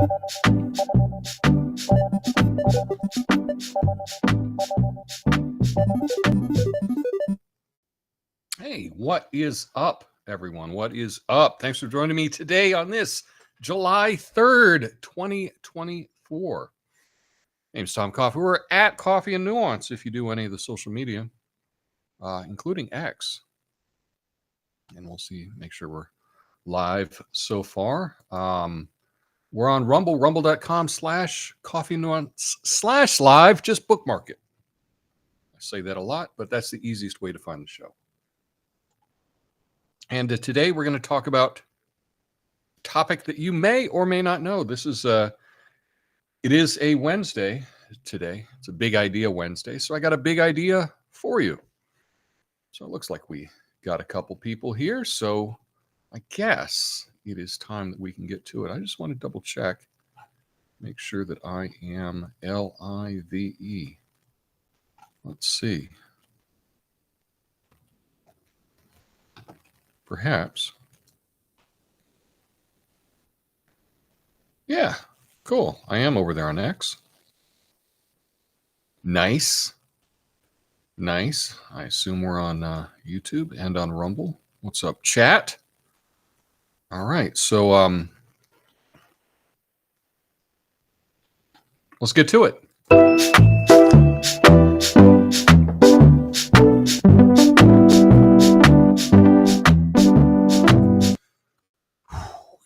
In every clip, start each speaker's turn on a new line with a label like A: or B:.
A: Hey, what is up, everyone? What is up? Thanks for joining me today on this July 3rd, 2024. Name's Tom Coffey. We're at Coffee and Nuance if you do any of the social media, including X. And we'll see, make sure we're live so far. We're on Rumble, rumble.com/Coffee Nuance /live. Just bookmark it. I say that a lot, but that's the easiest way to find the show. And today we're going to talk about a topic that you may or may not know. This is it is a Wednesday today. It's a Big Idea Wednesday. So I got a big idea for you. So it looks like we got a couple people here. So I guess it is time that we can get to it. I just want to double check, make sure that I am live. Let's see. Perhaps. Yeah, cool. I am over there on X. Nice. Nice. I assume we're on YouTube and on Rumble. What's up, chat? All right, so let's get to it.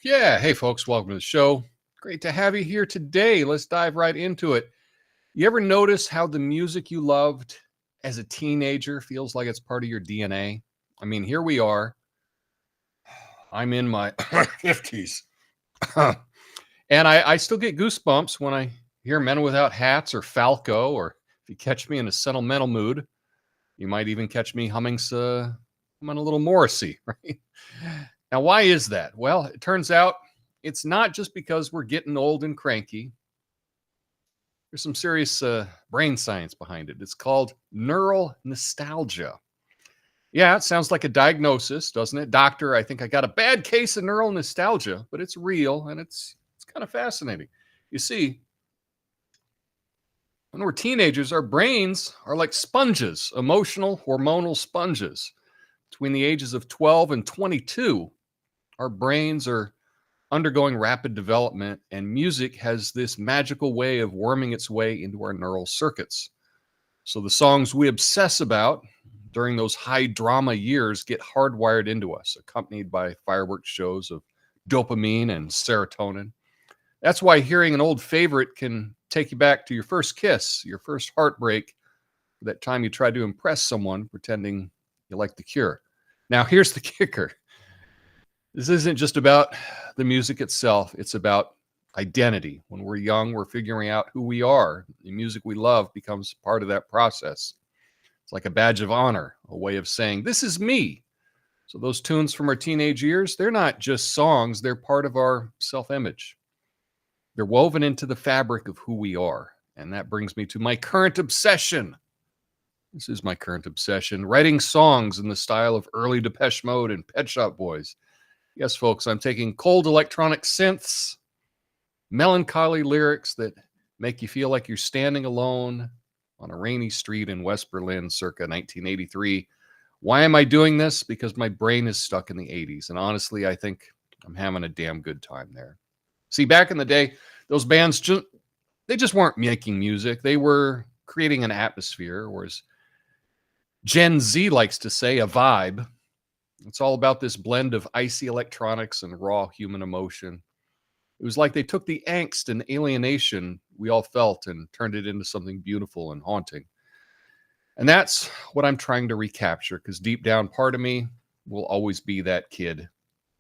A: Yeah, hey folks, welcome to the show. Great to have you here today. Let's dive right into it. You ever notice how the music you loved as a teenager feels like it's part of your DNA? I mean, here we are. I'm in my 50s. And I still get goosebumps when I hear Men Without Hats or Falco, or if you catch me in a sentimental mood, you might even catch me humming a little Morrissey, right? Now, why is that? Well, it turns out it's not just because we're getting old and cranky. There's some serious brain science behind it. It's called neural nostalgia. Yeah, it sounds like a diagnosis, doesn't it? Doctor, I think I got a bad case of neural nostalgia, but it's real and it's kind of fascinating. You see, when we're teenagers, our brains are like sponges, emotional, hormonal sponges. Between the ages of 12 and 22, our brains are undergoing rapid development, and music has this magical way of worming its way into our neural circuits. So the songs we obsess about during those high drama years get hardwired into us, accompanied by fireworks shows of dopamine and serotonin. That's why hearing an old favorite can take you back to your first kiss, your first heartbreak, that time you tried to impress someone pretending you like The Cure. Now, here's the kicker. This isn't just about the music itself. It's about identity. When we're young, we're figuring out who we are. The music we love becomes part of that process. It's like a badge of honor, a way of saying, this is me. So those tunes from our teenage years, they're not just songs. They're part of our self-image. They're woven into the fabric of who we are. And that brings me to my current obsession. This is my current obsession, writing songs in the style of early Depeche Mode and Pet Shop Boys. Yes, folks, I'm taking cold electronic synths, melancholy lyrics that make you feel like you're standing alone on a rainy street in West Berlin circa 1983. Why am I doing this? Because my brain is stuck in the 80s. And honestly, I think I'm having a damn good time there. See, back in the day, those bands, they just weren't making music. They were creating an atmosphere, or as Gen Z likes to say, a vibe. It's all about this blend of icy electronics and raw human emotion. It was like they took the angst and alienation we all felt and turned it into something beautiful and haunting. And that's what I'm trying to recapture, because deep down, part of me will always be that kid,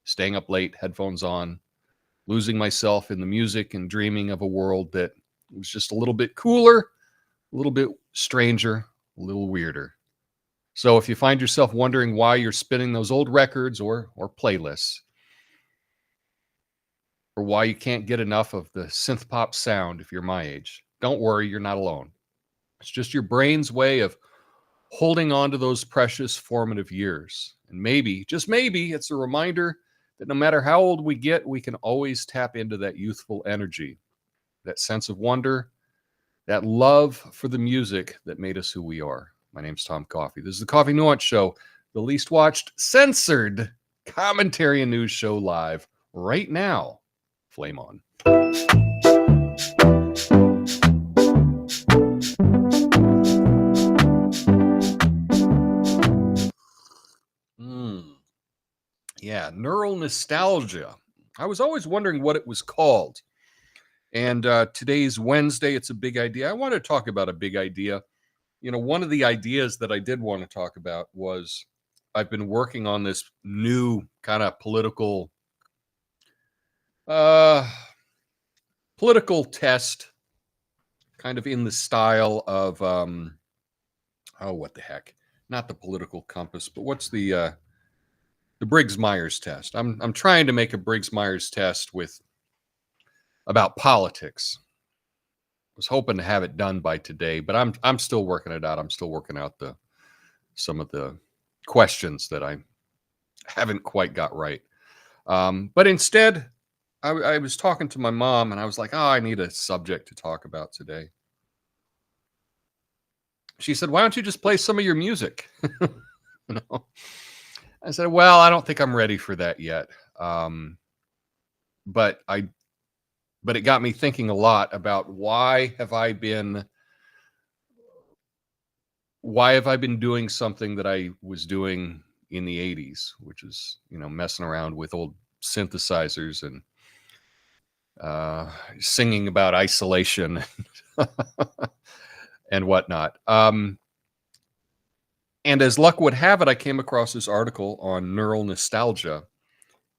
A: staying up late, headphones on, losing myself in the music and dreaming of a world that was just a little bit cooler, a little bit stranger, a little weirder. So if you find yourself wondering why you're spinning those old records or playlists, or why you can't get enough of the synth pop sound if you're my age, don't worry, you're not alone. It's just your brain's way of holding on to those precious formative years. And maybe, just maybe, it's a reminder that no matter how old we get, we can always tap into that youthful energy, that sense of wonder, that love for the music that made us who we are. My name's Tom Coffey. This is the Coffey Nuance Show, the least watched, censored commentary and news show live right now. Flame on. Yeah, neural nostalgia. I was always wondering what it was called. And today's Wednesday. It's a big idea. I want to talk about a big idea. You know, one of the ideas that I did want to talk about was I've been working on this new kind of political test, kind of in the style of what the heck? Not the political compass, but what's the Briggs-Myers test? I'm trying to make a Briggs-Myers test about politics. I was hoping to have it done by today, but I'm still working it out. I'm still working out some of the questions that I haven't quite got right. But instead, I was talking to my mom, and I was like, "Oh, I need a subject to talk about today." She said, "Why don't you just play some of your music?" You know? I said, "Well, I don't think I'm ready for that yet." But it got me thinking a lot about why have I been doing something that I was doing in the 80s, which is, you know, messing around with old synthesizers and singing about isolation and whatnot. And as luck would have it, I came across this article on neural nostalgia,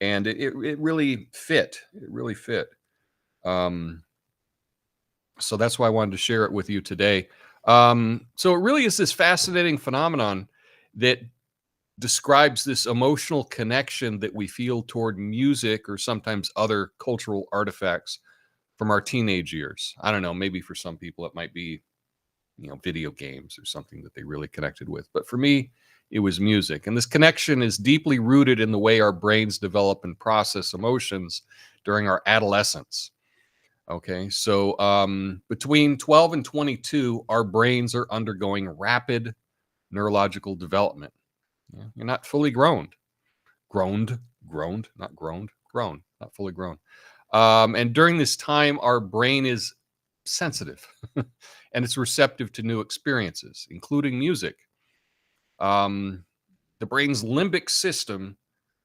A: and it really fit. It really fit. So that's why I wanted to share it with you today. So it really is this fascinating phenomenon that describes this emotional connection that we feel toward music or sometimes other cultural artifacts from our teenage years. I don't know, maybe for some people it might be, you know, video games or something that they really connected with. But for me, it was music. And this connection is deeply rooted in the way our brains develop and process emotions during our adolescence. Okay, so between 12 and 22, our brains are undergoing rapid neurological development. Yeah, you're not fully grown, not fully grown. And during this time, our brain is sensitive and it's receptive to new experiences, including music. The brain's limbic system,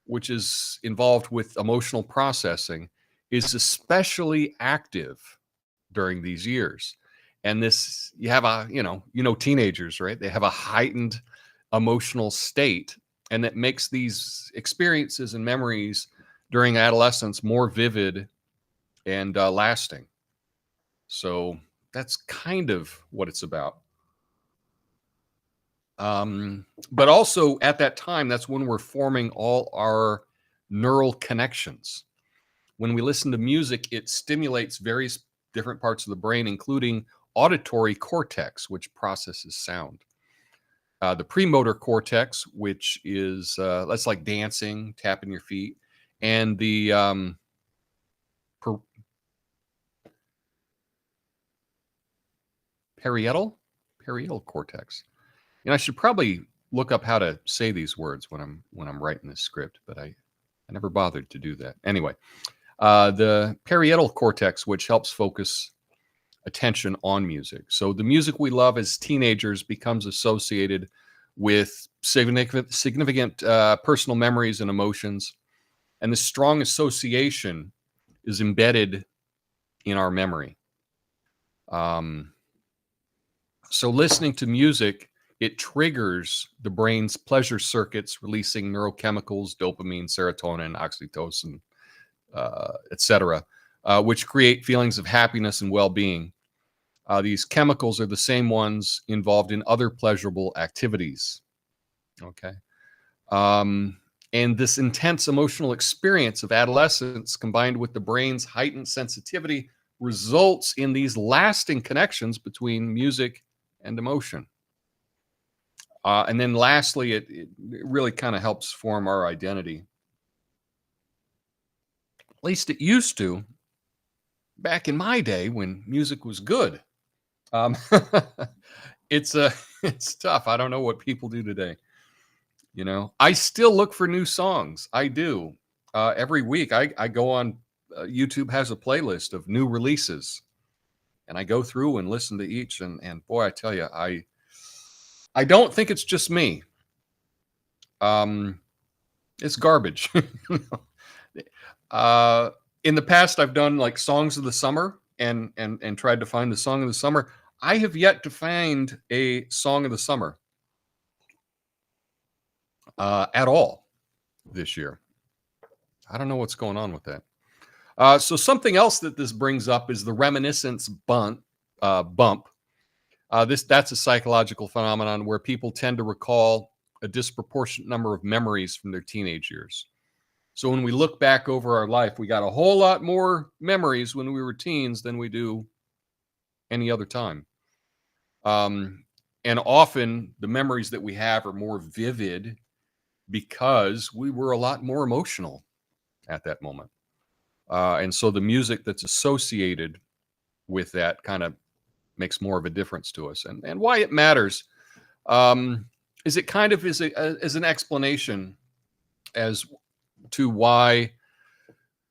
A: which is involved with emotional processing, is especially active during these years. And this, you have teenagers, right? They have a heightened emotional state, and it makes these experiences and memories during adolescence more vivid and lasting. So that's kind of what it's about. But also at that time, that's when we're forming all our neural connections. When we listen to music, it stimulates various different parts of the brain, including auditory cortex, which processes sound. The premotor cortex, which is that's like dancing, tapping your feet, and the parietal cortex. And I should probably look up how to say these words when I'm writing this script, but I never bothered to do that. Anyway, the parietal cortex, which helps focus attention on music. So the music we love as teenagers becomes associated with significant personal memories and emotions, and the strong association is embedded in our memory. So listening to music, it triggers the brain's pleasure circuits, releasing neurochemicals, dopamine, serotonin, oxytocin, etc., which create feelings of happiness and well-being. These chemicals are the same ones involved in other pleasurable activities. Okay. And this intense emotional experience of adolescence, combined with the brain's heightened sensitivity, results in these lasting connections between music and emotion. And then lastly, it really kind of helps form our identity. At least it used to back in my day when music was good. Um, it's it's tough. I don't know what people do today. You know, I still look for new songs. I do. Every week, I go on. YouTube has a playlist of new releases, and I go through and listen to each. And boy, I tell you, I don't think it's just me. Um, it's garbage. uh, in the past, I've done like songs of the summer and tried to find the song of the summer. I have yet to find a song of the summer at all this year. I don't know what's going on with that. So something else that this brings up is the reminiscence bump. That's a psychological phenomenon where people tend to recall a disproportionate number of memories from their teenage years. So when we look back over our life, we got a whole lot more memories when we were teens than we do any other time. And often the memories that we have are more vivid because we were a lot more emotional at that moment. And so the music that's associated with that kind of makes more of a difference to us. And why it matters is it kind of is an explanation as to why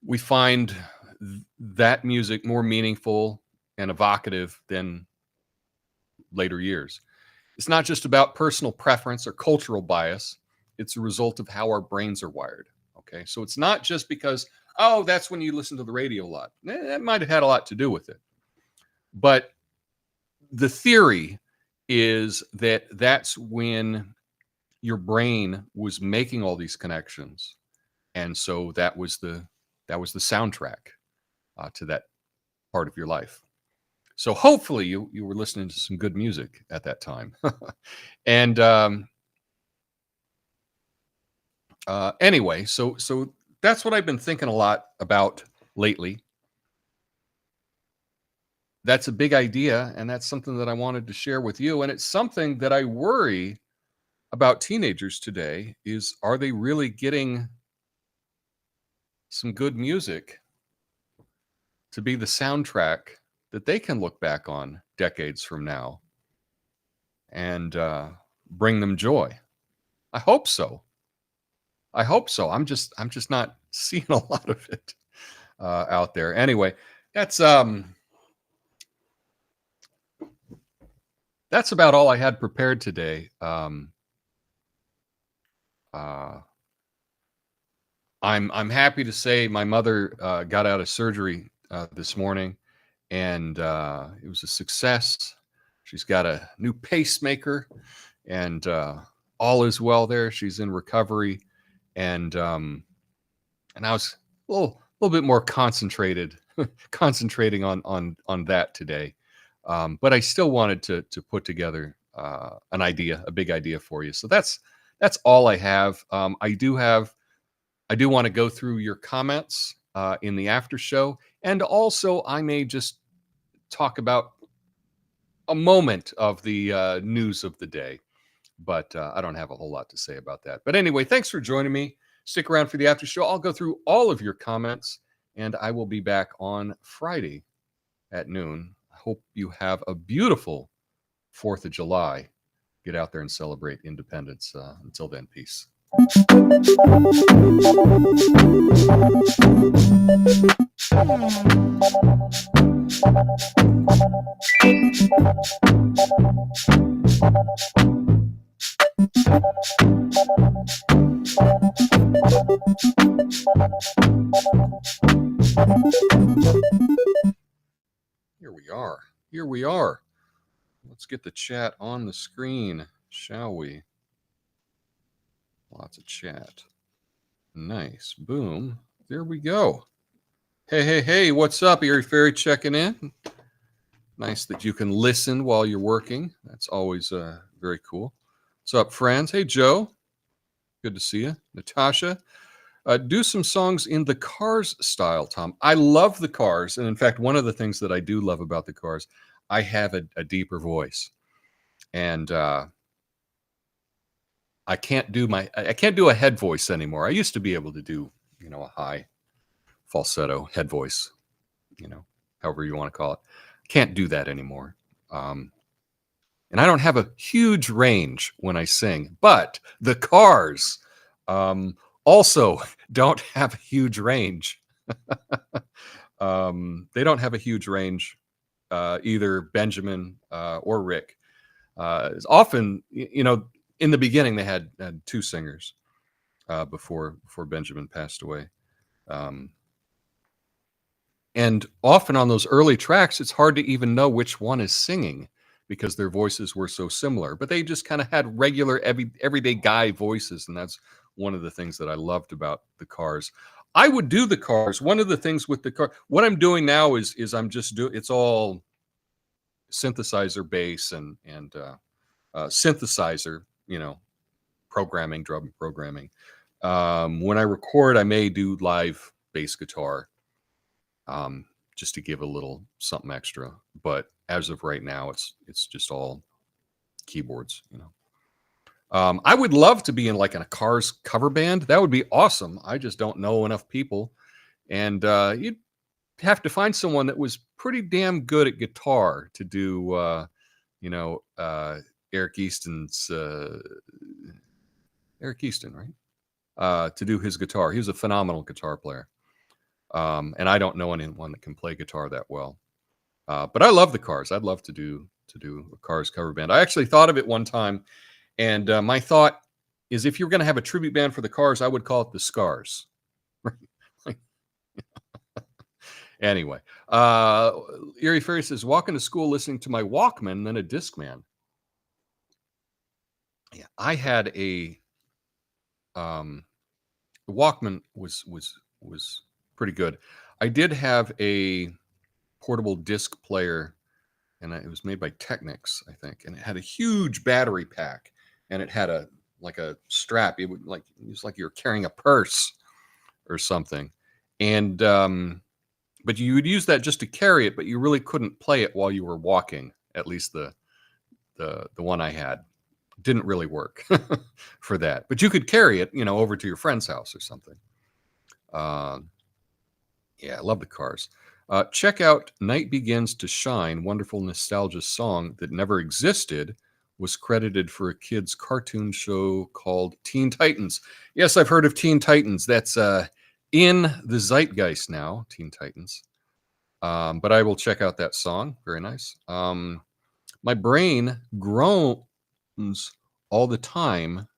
A: we find that music more meaningful and evocative than later years. It's not just about personal preference or cultural bias. It's a result of how our brains are wired. Okay. So it's not just because, oh, that's when you listen to the radio a lot. That might have had a lot to do with it. But the theory is that that's when your brain was making all these connections. And so that was the soundtrack to that part of your life. So hopefully you were listening to some good music at that time. And anyway, so that's what I've been thinking a lot about lately. That's a big idea, and that's something that I wanted to share with you. And it's something that I worry about teenagers today is, are they really getting some good music to be the soundtrack that they can look back on decades from now and bring them joy? I hope so. I hope so. I'm just not seeing a lot of it out there. Anyway, that's about all I had prepared today. I'm happy to say my mother got out of surgery this morning, and it was a success. She's got a new pacemaker, and all is well there. She's in recovery, and I was a little bit more concentrating on that today. But I still wanted to put together a big idea for you. So that's all I have. I do want to go through your comments in the after show, and also I may just talk about a moment of the news of the day, but I don't have a whole lot to say about that. But anyway, thanks for joining me. Stick around for the after show. I'll go through all of your comments, and I will be back on Friday at noon. I hope you have a beautiful 4th of July. Get out there and celebrate independence. Until then, peace. Here we are. Let's get the chat on the screen, shall we? Lots of chat. Nice. Boom. There we go. Hey, what's up? Erie Ferry checking in. Nice that you can listen while you're working. That's always very cool. What's up, friends? Hey, Joe. Good to see you. Natasha. Do some songs in the Cars style, Tom. I love the Cars. And in fact, one of the things that I do love about the Cars, I have a deeper voice. And I can't do a head voice anymore. I used to be able to do, a high falsetto, head voice, however you want to call it. Can't do that anymore. And I don't have a huge range when I sing, but the Cars also don't have a huge range. They don't have a huge range, either Benjamin or Rick. Often, in the beginning, they had two singers before Benjamin passed away. And often on those early tracks, it's hard to even know which one is singing because their voices were so similar. But they just kind of had regular, everyday guy voices, and that's one of the things that I loved about the Cars. I would do the Cars. One of the things with the car, what I'm doing now is I'm just doing. It's all synthesizer bass and synthesizer, programming, drum programming. When I record, I may do live bass guitar, just to give a little something extra. But as of right now, it's just all keyboards. I would love to be in a Cars cover band. That would be awesome. I just don't know enough people, and you'd have to find someone that was pretty damn good at guitar to do, Eric Easton's Eric Easton, right? To do his guitar. He was a phenomenal guitar player. And I don't know anyone that can play guitar that well. But I love the Cars. I'd love to do a Cars cover band. I actually thought of it one time, and my thought is, if you're going to have a tribute band for the Cars, I would call it the Scars. Anyway, Erie Ferry says, walking to school listening to my Walkman, then a Discman. Yeah, I had a Walkman was pretty good. I did have a portable disc player, and it was made by Technics, I think, and it had a huge battery pack, and it had a strap. It was like you were carrying a purse or something, and but you would use that just to carry it, but you really couldn't play it while you were walking. At least the one I had didn't really work for that, but you could carry it, over to your friend's house or something. Yeah, I love the Cars. Check out Night Begins to Shine, wonderful nostalgia song that never existed, was credited for a kid's cartoon show called Teen Titans. Yes, I've heard of Teen Titans. That's in the zeitgeist now, Teen Titans. But I will check out that song. Very nice. My brain groans all the time.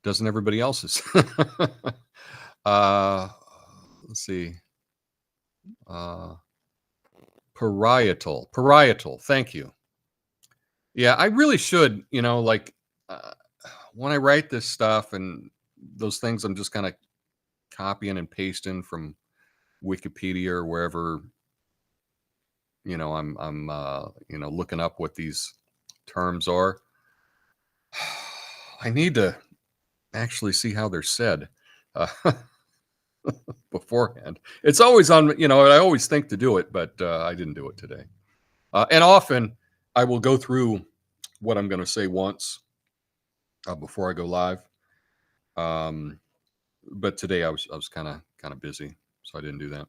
A: Doesn't everybody else's? Let's see. Parietal. Thank you. Yeah, I really should, when I write this stuff and those things, I'm just kind of copying and pasting from Wikipedia or wherever, I'm looking up what these terms are. I need to actually see how they're said beforehand. It's always on, I always think to do it, but I didn't do it today. And often I will go through what I'm going to say once before I go live. But today I was kind of busy, so I didn't do that.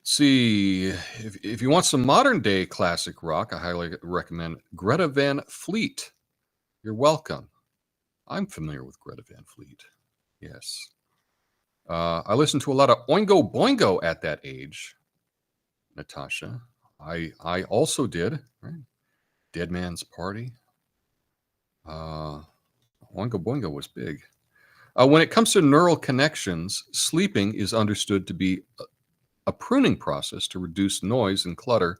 A: See, if you want some modern day classic rock, I highly recommend Greta Van Fleet. You're welcome. I'm familiar with Greta Van Fleet. Yes. I listened to a lot of Oingo Boingo at that age, Natasha. I also did, right? Dead Man's Party. Oingo Boingo was big. When it comes to neural connections, sleeping is understood to be a pruning process to reduce noise and clutter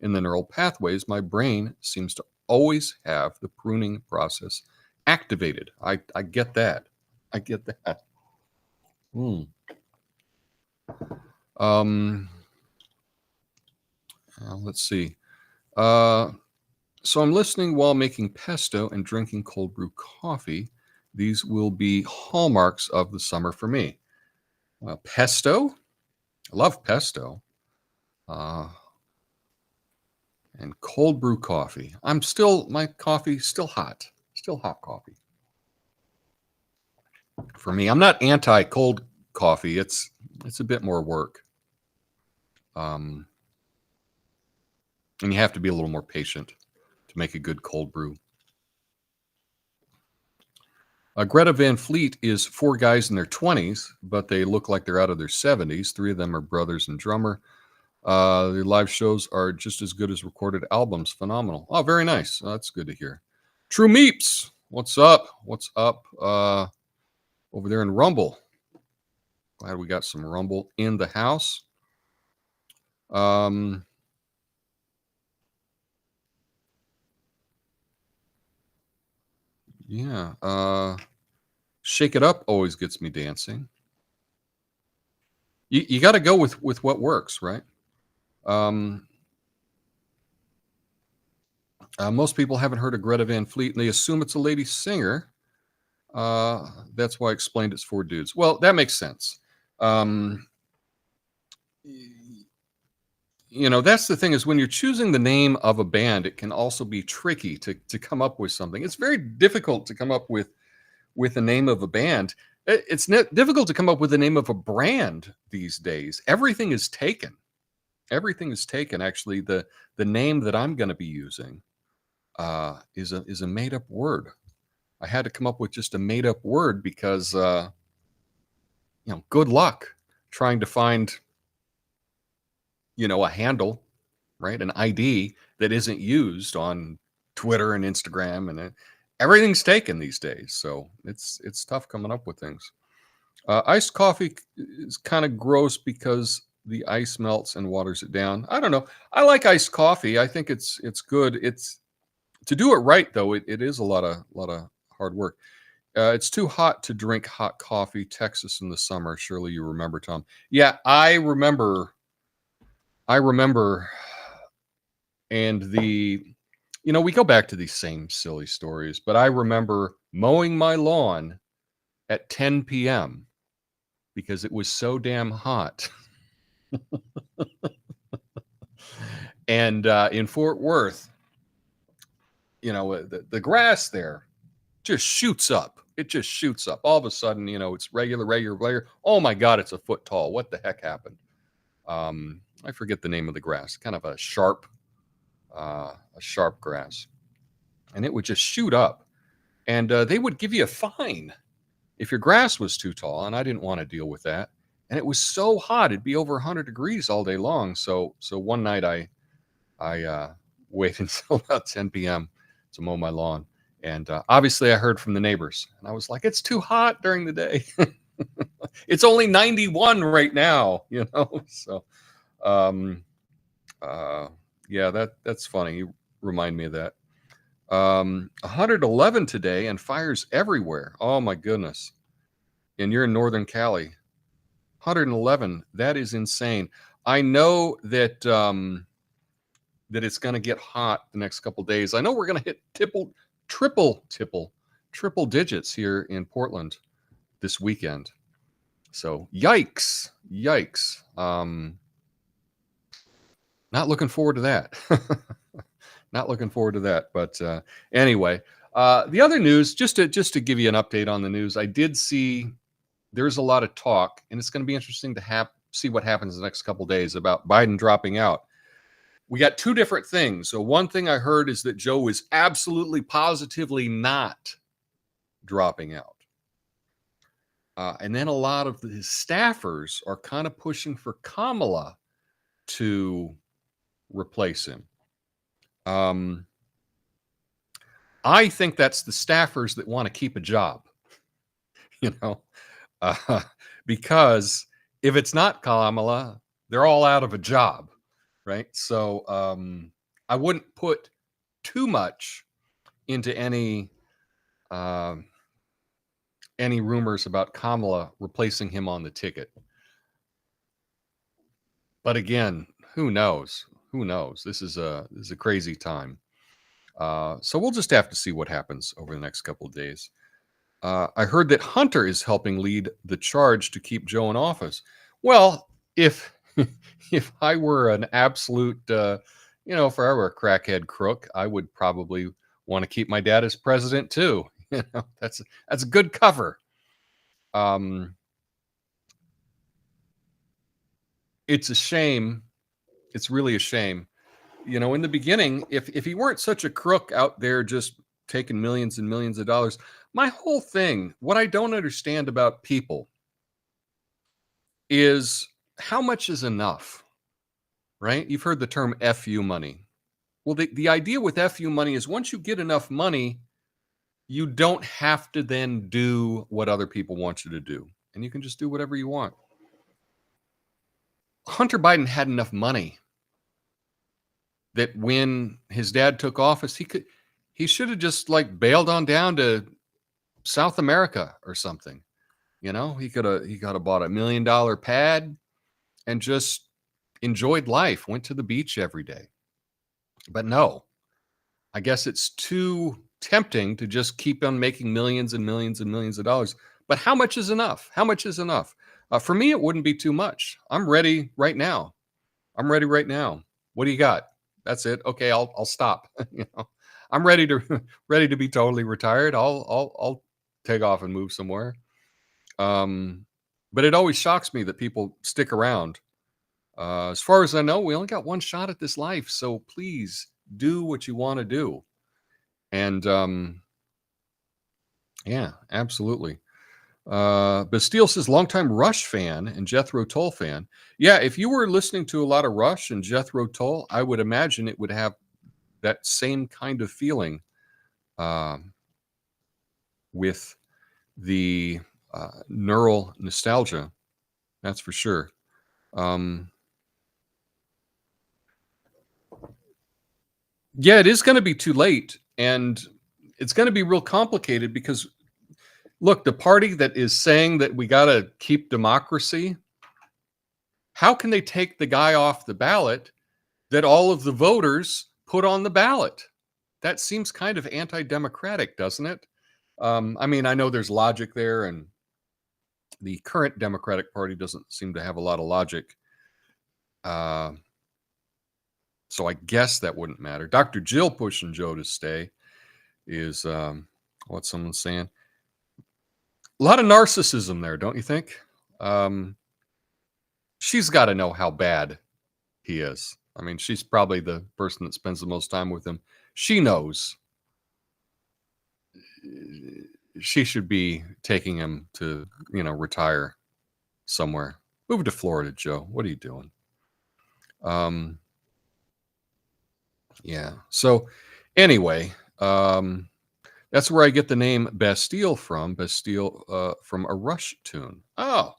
A: in the neural pathways. My brain seems to always have the pruning process activated. I get that. I get that. Let's see. So I'm listening while making pesto and drinking cold brew coffee. These will be hallmarks of the summer for me. Pesto? I love pesto. And cold brew coffee. My coffee still hot. Still hot coffee. for me. I'm not anti cold coffee. It's a bit more work. And you have to be a little more patient to make a good cold brew. Greta Van Fleet is 4 guys in their 20s, but they look like they're out of their 70s. 3 of them are brothers and drummer. The live shows are just as good as recorded albums. Phenomenal. Oh, very nice. That's good to hear. True Meeps, what's up? What's up over there in Rumble? Glad we got some Rumble in the house. Yeah. Shake It Up always gets me dancing. You got to go with what works, right? Most people haven't heard of Greta Van Fleet, and they assume it's a lady singer. That's why I explained it's for dudes. Well, that makes sense. That's the thing, is when you're choosing the name of a band, it can also be tricky to come up with something. It's very difficult to come up with the name of a band. It's difficult to come up with the name of a brand these days. Everything is taken. Actually, the name that I'm going to be using is a made up word. I had to come up with just a made up word because good luck trying to find a handle, right? An ID that isn't used on Twitter and Instagram, and everything's taken these days. So it's tough coming up with things. Iced coffee is kind of gross because the ice melts and waters it down. I don't know. I like iced coffee. I think it's good. It's to do it right though. It is a lot of hard work. It's too hot to drink hot coffee. Texas in the summer. Surely you remember, Tom. Yeah, I remember. And we go back to these same silly stories, but I remember mowing my lawn at 10 p.m. because it was so damn hot. And in Fort Worth, the grass there just shoots up. It just shoots up. All of a sudden, it's regular. Oh my God, it's a foot tall. What the heck happened? I forget the name of the grass. Kind of a sharp grass. And it would just shoot up. And they would give you a fine if your grass was too tall. And I didn't want to deal with that. And it was so hot. It'd be over 100 degrees all day long. So one night I waited until about 10 p.m. to mow my lawn. And obviously I heard from the neighbors. And I was like, it's too hot during the day. It's only 91 right now, So, yeah, that's funny. You remind me of that. 111 today and fires everywhere. Oh my goodness. And you're in Northern Cali. 111. That is insane. I know that that it's going to get hot the next couple days. I know we're going to hit triple digits here in Portland this weekend. So yikes. Not looking forward to that. Not looking forward to that. But anyway, the other news, just to give you an update on the news, I did see there's a lot of talk, and it's going to be interesting to see what happens the next couple of days about Biden dropping out. We got 2 different things. So one thing I heard is that Joe is absolutely positively not dropping out. And then a lot of his staffers are kind of pushing for Kamala to replace him. I think that's the staffers that want to keep a job, because if it's not Kamala, they're all out of a job, right? So I wouldn't put too much into any rumors about Kamala replacing him on the ticket. But again, who knows? This is a crazy time. So we'll just have to see what happens over the next couple of days. I heard that Hunter is helping lead the charge to keep Joe in office. Well, if I were an absolute, if I were a crackhead crook, I would probably want to keep my dad as president too. That's a good cover. Um, it's a shame. It's really a shame. In the beginning, if he weren't such a crook out there just taking millions and millions of dollars, my whole thing, what I don't understand about people is how much is enough, right? You've heard the term FU money. Well, the idea with FU money is once you get enough money, you don't have to then do what other people want you to do. And you can just do whatever you want. Hunter Biden had enough money that when his dad took office, he should have just like bailed on down to South America or something. He could have bought $1 million pad and just enjoyed life, went to the beach every day. But no, I guess it's too tempting to just keep on making millions and millions and millions of dollars. But how much is enough? How much is enough? For me, it wouldn't be too much. I'm ready right now. What do you got? That's it. Okay, I'll stop. I'm ready to be totally retired. I'll take off and move somewhere. But it always shocks me that people stick around. As far as I know, we only got one shot at this life, so please do what you want to do. And yeah, absolutely. Bastille says longtime Rush fan and Jethro Tull fan. Yeah, if you were listening to a lot of Rush and Jethro Tull, I would imagine it would have that same kind of feeling with the neural nostalgia. That's for sure. Yeah, it is going to be too late, and it's going to be real complicated because, look, the party that is saying that we got to keep democracy, how can they take the guy off the ballot that all of the voters put on the ballot? That seems kind of anti-democratic, doesn't it? I mean, I know there's logic there, and the current Democratic Party doesn't seem to have a lot of logic. So I guess that wouldn't matter. Dr. Jill pushing Joe to stay is what someone's saying. A lot of narcissism there, don't you think? She's got to know how bad he is. I mean, she's probably the person that spends the most time with him. She knows she should be taking him to, retire somewhere. Move to Florida, Joe. What are you doing? Yeah. So anyway, that's where I get the name Bastille from. Bastille from a Rush tune. Oh,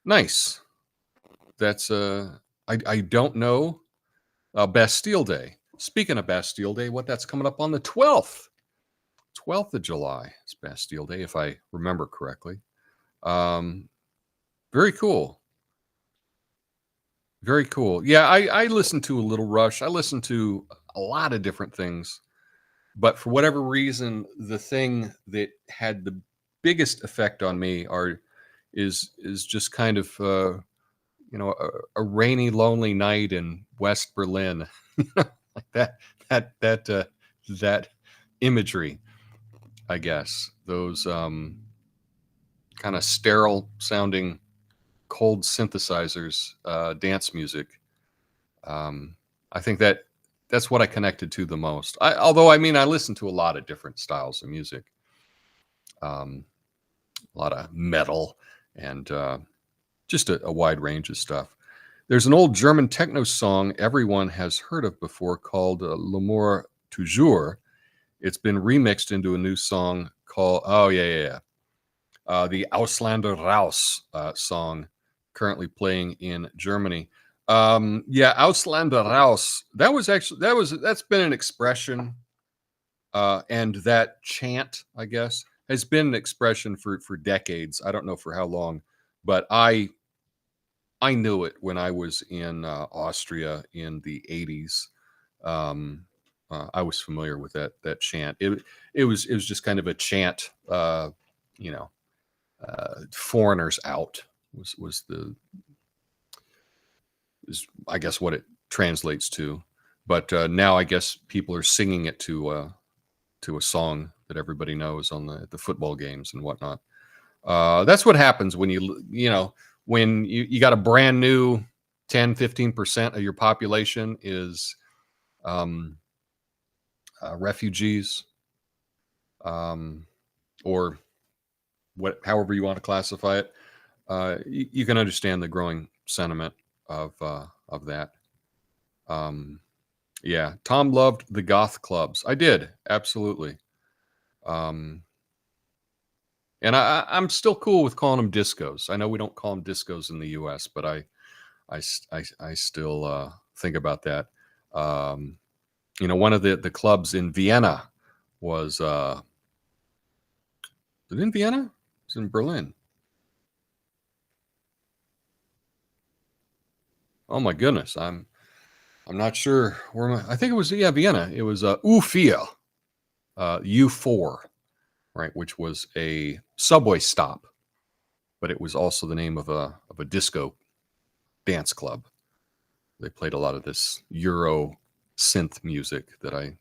A: nice. That's I don't know. Bastille Day. Speaking of Bastille Day, that's coming up on the 12th. 12th of July. It's Bastille Day, if I remember correctly. Very cool. Very cool. Yeah, I listen to a little Rush. I listen to a lot of different things. But for whatever reason, the thing that had the biggest effect on me is just kind of a rainy, lonely night in West Berlin, like that imagery, I guess. Those kind of sterile sounding cold synthesizers, dance music. I think that's what I connected to the most. Although I listen to a lot of different styles of music, a lot of metal and just a wide range of stuff. There's an old German techno song everyone has heard of before called L'amour toujours. It's been remixed into a new song called the Ausländer Raus song, currently playing in Germany. Ausländer Raus. That's been an expression, and that chant, I guess, has been an expression for decades. I don't know for how long, but I knew it when I was in Austria in the 80s. I was familiar with that chant. It was just kind of a chant, foreigners out was I guess what it translates to. But now I guess people are singing it to a song that everybody knows on the football games and whatnot. That's what happens when when you got a brand new 10-15% of your population is refugees, or however you want to classify it. You can understand the growing sentiment of that. Yeah, Tom loved the goth clubs. I did, absolutely. And I'm still cool with calling them discos. I know we don't call them discos in the U.S., but I still think about that. One of the clubs in Vienna was it in Vienna? It was in Berlin. Oh my goodness, I'm not sure where I think it was, Vienna. It was U4, U4, right, which was a subway stop, but it was also the name of a disco dance club. They played a lot of this Euro synth music that I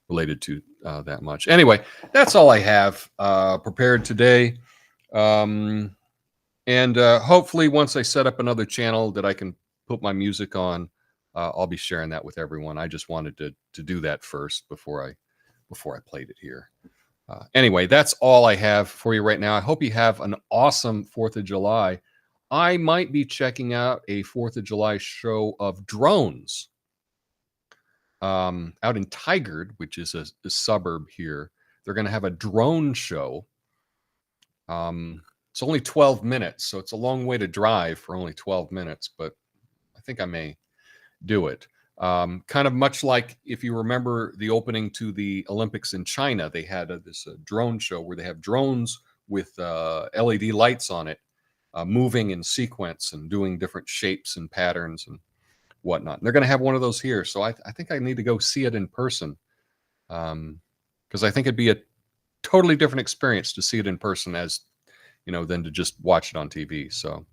A: related to that much. Anyway, that's all I have prepared today. And hopefully once I set up another channel that I can put my music on, I'll be sharing that with everyone. I just wanted to do that first before I played it here. Anyway, that's all I have for you right now. I hope you have an awesome 4th of July. I might be checking out a 4th of July show of drones out in Tigard, which is a suburb here. They're going to have a drone show. It's only 12 minutes, so it's a long way to drive for only 12 minutes, but I think I may do it. Kind of much like if you remember the opening to the Olympics in China, they had this drone show where they have drones with LED lights on it, moving in sequence and doing different shapes and patterns and whatnot. And they're going to have one of those here. So I think I need to go see it in person, because I think it'd be a totally different experience to see it in person than to just watch it on TV. So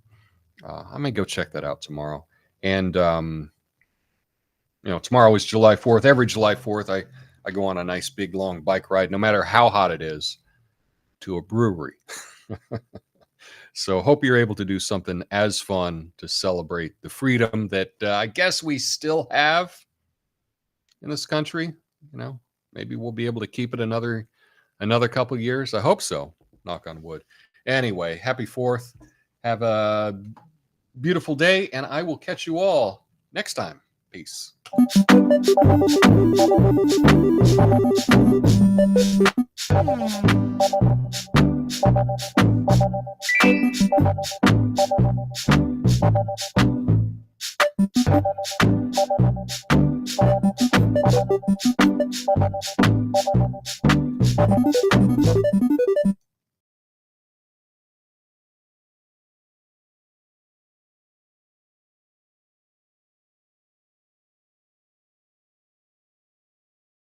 A: I may go check that out tomorrow. And tomorrow is July 4th. Every July 4th, I go on a nice big long bike ride, no matter how hot it is, to a brewery. So hope you're able to do something as fun to celebrate the freedom that I guess we still have in this country. Maybe we'll be able to keep it another couple of years. I hope so. Knock on wood. Anyway, happy 4th. Have a beautiful day, and I will catch you all next time. Peace.